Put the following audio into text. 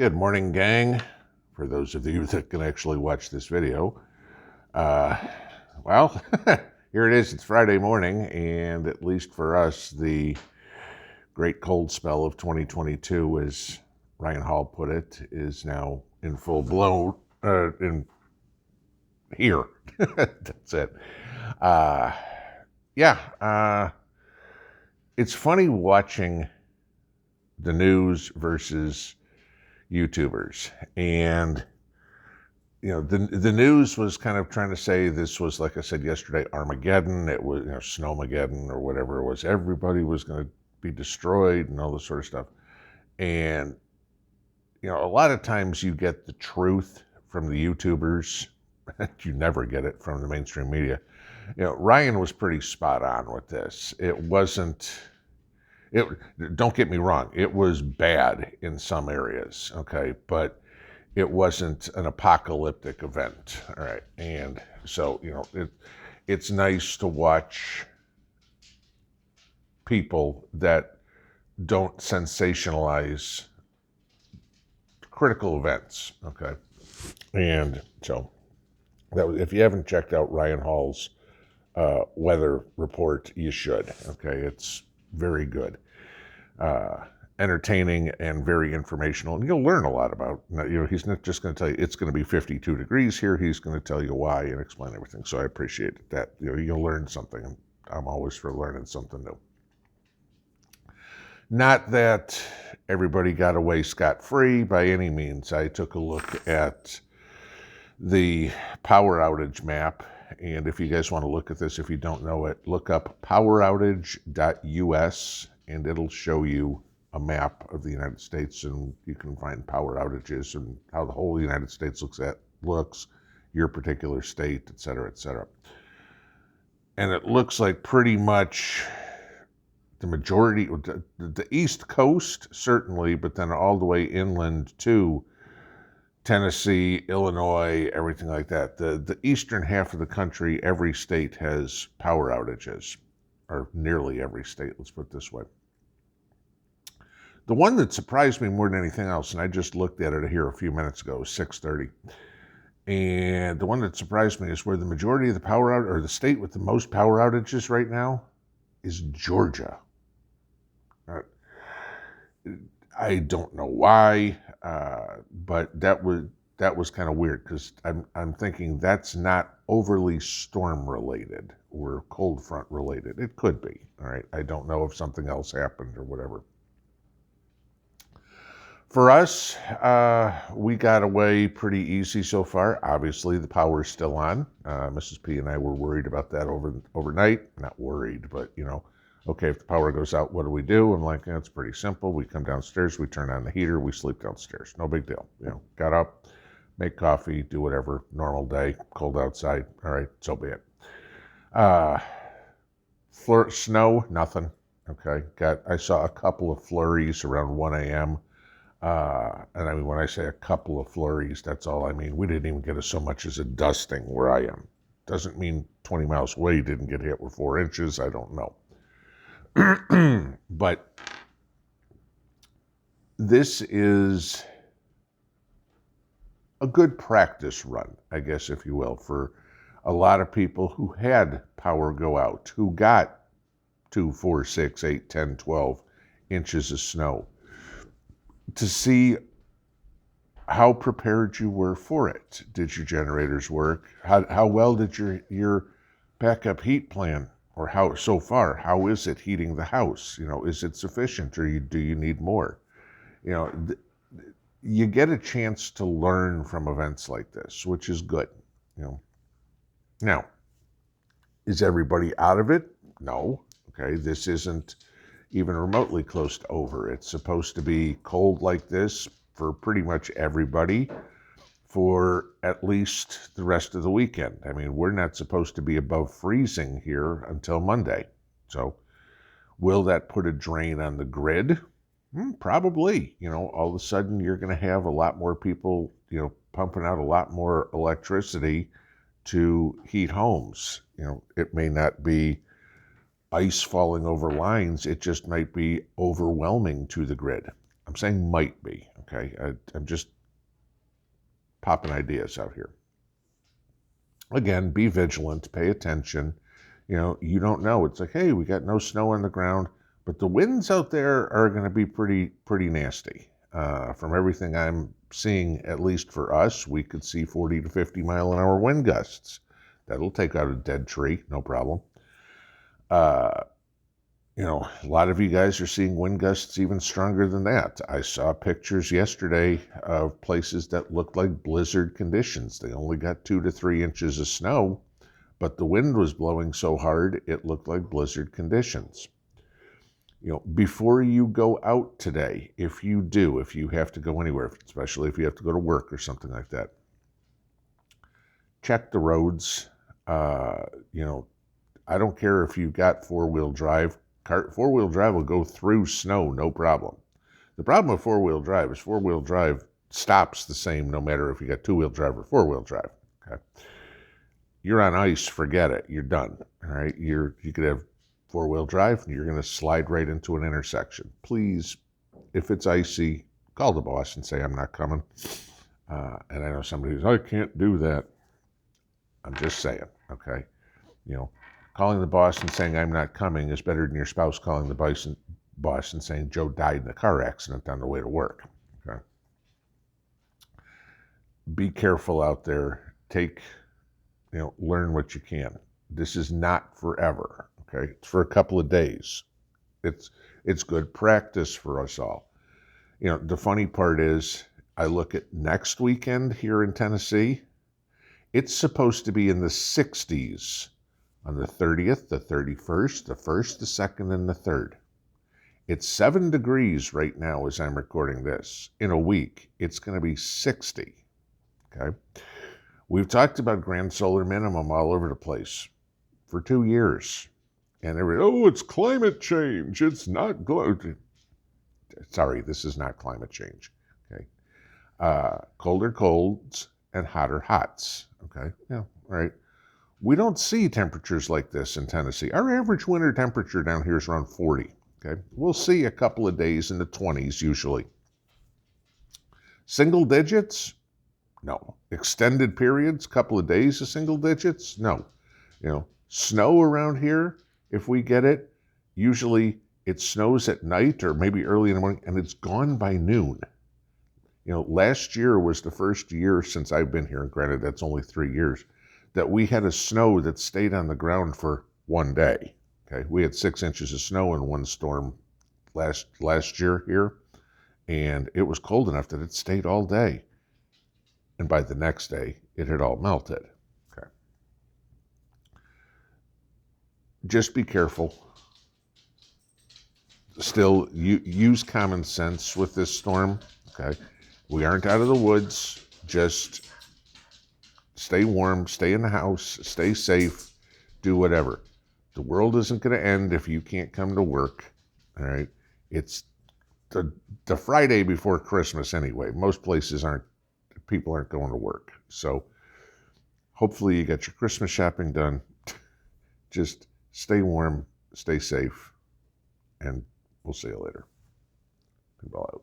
Good morning, gang. For those of you that can actually watch this video, well, here it is. It's Friday morning, and at least for us, the great cold spell of 2022, as Ryan Hall put it, is now in full blown. In here, that's it. It's funny watching the news versus YouTubers. And the news was kind of trying to say this was, like I said yesterday, Armageddon. It was Snowmageddon or whatever it was. Everybody was going to be destroyed and all this sort of stuff. And a lot of times you get the truth from the YouTubers. You never get it from the mainstream media. Ryan was pretty spot on with this. Don't get me wrong, it was bad in some areas, okay, but it wasn't an apocalyptic event, all right? And so, it's nice to watch people that don't sensationalize critical events, okay? And so, if you haven't checked out Ryan Hall's weather report, you should, okay? It's very good, entertaining, and very informational. And you'll learn a lot about, he's not just going to tell you it's going to be 52 degrees here. He's going to tell you why and explain everything. So I appreciate that. You'll learn something. I'm always for learning something new. Not that everybody got away scot-free by any means. I took a look at the power outage map. And if you guys want to look at this, if you don't know it, look up poweroutage.us, and it'll show you a map of the United States, and you can find power outages and how the whole United States looks, your particular state, et cetera, et cetera. And it looks like pretty much the majority, the East Coast, certainly, but then all the way inland too, Tennessee, Illinois, everything like that. The eastern half of the country, every state has power outages, or nearly every state, let's put it this way. The one that surprised me more than anything else, and I just looked at it here a few minutes ago, it was 6:30, and the one that surprised me is where the majority of the power outage, or the state with the most power outages right now, is Georgia. I don't know why, but that was kind of weird, because I'm thinking that's not overly storm related or cold front related. It could be, all right? I don't know if something else happened or whatever. For us, we got away pretty easy so far. Obviously, the power's still on. Mrs. P and I were worried about that overnight. Not worried, but okay, if the power goes out, what do we do? I'm like, it's pretty simple. We come downstairs, we turn on the heater, we sleep downstairs. No big deal. Got up, make coffee, do whatever. Normal day, cold outside. All right, so be it. Snow, nothing. Okay, I saw a couple of flurries around 1 a.m. And I mean, when I say a couple of flurries, that's all I mean. We didn't even get so much as a dusting where I am. Doesn't mean 20 miles away you didn't get hit with 4 inches. I don't know. But this is a good practice run, I guess, if you will, for a lot of people who had power go out, who got 2, 4, 6, 8, 10, 12 inches of snow, to see how prepared you were for it. Did your generators work? How well did your backup heat plan? Or how is it heating the house? Is it sufficient, or do you need more? You get a chance to learn from events like this, which is good. Now, is everybody out of it? No. Okay, this isn't even remotely close to over. It's supposed to be cold like this for pretty much everybody for at least the rest of the weekend. I mean, we're not supposed to be above freezing here until Monday. So will that put a drain on the grid? Probably. All of a sudden you're going to have a lot more people, pumping out a lot more electricity to heat homes. It may not be ice falling over lines. It just might be overwhelming to the grid. I'm saying might be, okay? I'm just popping ideas out here. Again, be vigilant, pay attention. You don't know. It's like, hey, we got no snow on the ground, but the winds out there are going to be pretty nasty. From everything I'm seeing, at least for us, we could see 40 to 50 mile an hour wind gusts. That'll take out a dead tree, no problem. A lot of you guys are seeing wind gusts even stronger than that. I saw pictures yesterday of places that looked like blizzard conditions. They only got 2 to 3 inches of snow, but the wind was blowing so hard it looked like blizzard conditions. Before you go out today, if you have to go anywhere, especially if you have to go to work or something like that, check the roads. I don't care if you've got four-wheel drive. Four-wheel drive will go through snow, no problem. The problem with four-wheel drive is four-wheel drive stops the same no matter if you got two-wheel drive or four-wheel drive. Okay, you're on ice, forget it. You're done. All right, you could have four-wheel drive, and you're going to slide right into an intersection. Please, if it's icy, call the boss and say I'm not coming. And I know somebody who's, I can't do that. I'm just saying. Okay, calling the boss and saying I'm not coming is better than your spouse calling the boss and saying Joe died in a car accident on the way to work. Okay. Be careful out there. Learn what you can. This is not forever. Okay, it's for a couple of days. It's good practice for us all. The funny part is, I look at next weekend here in Tennessee. It's supposed to be in the 60s. On the 30th, the 31st, the 1st, the 2nd, and the 3rd. It's 7 degrees right now as I'm recording this. In a week, it's going to be 60. Okay? We've talked about grand solar minimum all over the place for 2 years. And it's climate change. It's not Sorry, this is not climate change. Okay? Colder colds and hotter hots. Okay? Yeah, right. We don't see temperatures like this in Tennessee. Our average winter temperature down here is around 40. Okay, we'll see a couple of days in the 20s usually. Single digits? No. Extended periods, couple of days of single digits? No. Snow around here, if we get it, usually it snows at night or maybe early in the morning, and it's gone by noon. Last year was the first year since I've been here, and granted that's only 3 years, that we had a snow that stayed on the ground for one day. Okay, we had 6 inches of snow in one storm last year here, and it was cold enough that it stayed all day. And by the next day, it had all melted. Okay, just be careful. Still, use common sense with this storm. Okay, we aren't out of the woods. Just stay warm, stay in the house, stay safe, do whatever. The world isn't going to end if you can't come to work, all right? It's the Friday before Christmas anyway. Most places people aren't going to work. So hopefully you got your Christmas shopping done. Just stay warm, stay safe, and we'll see you later. Pinball out.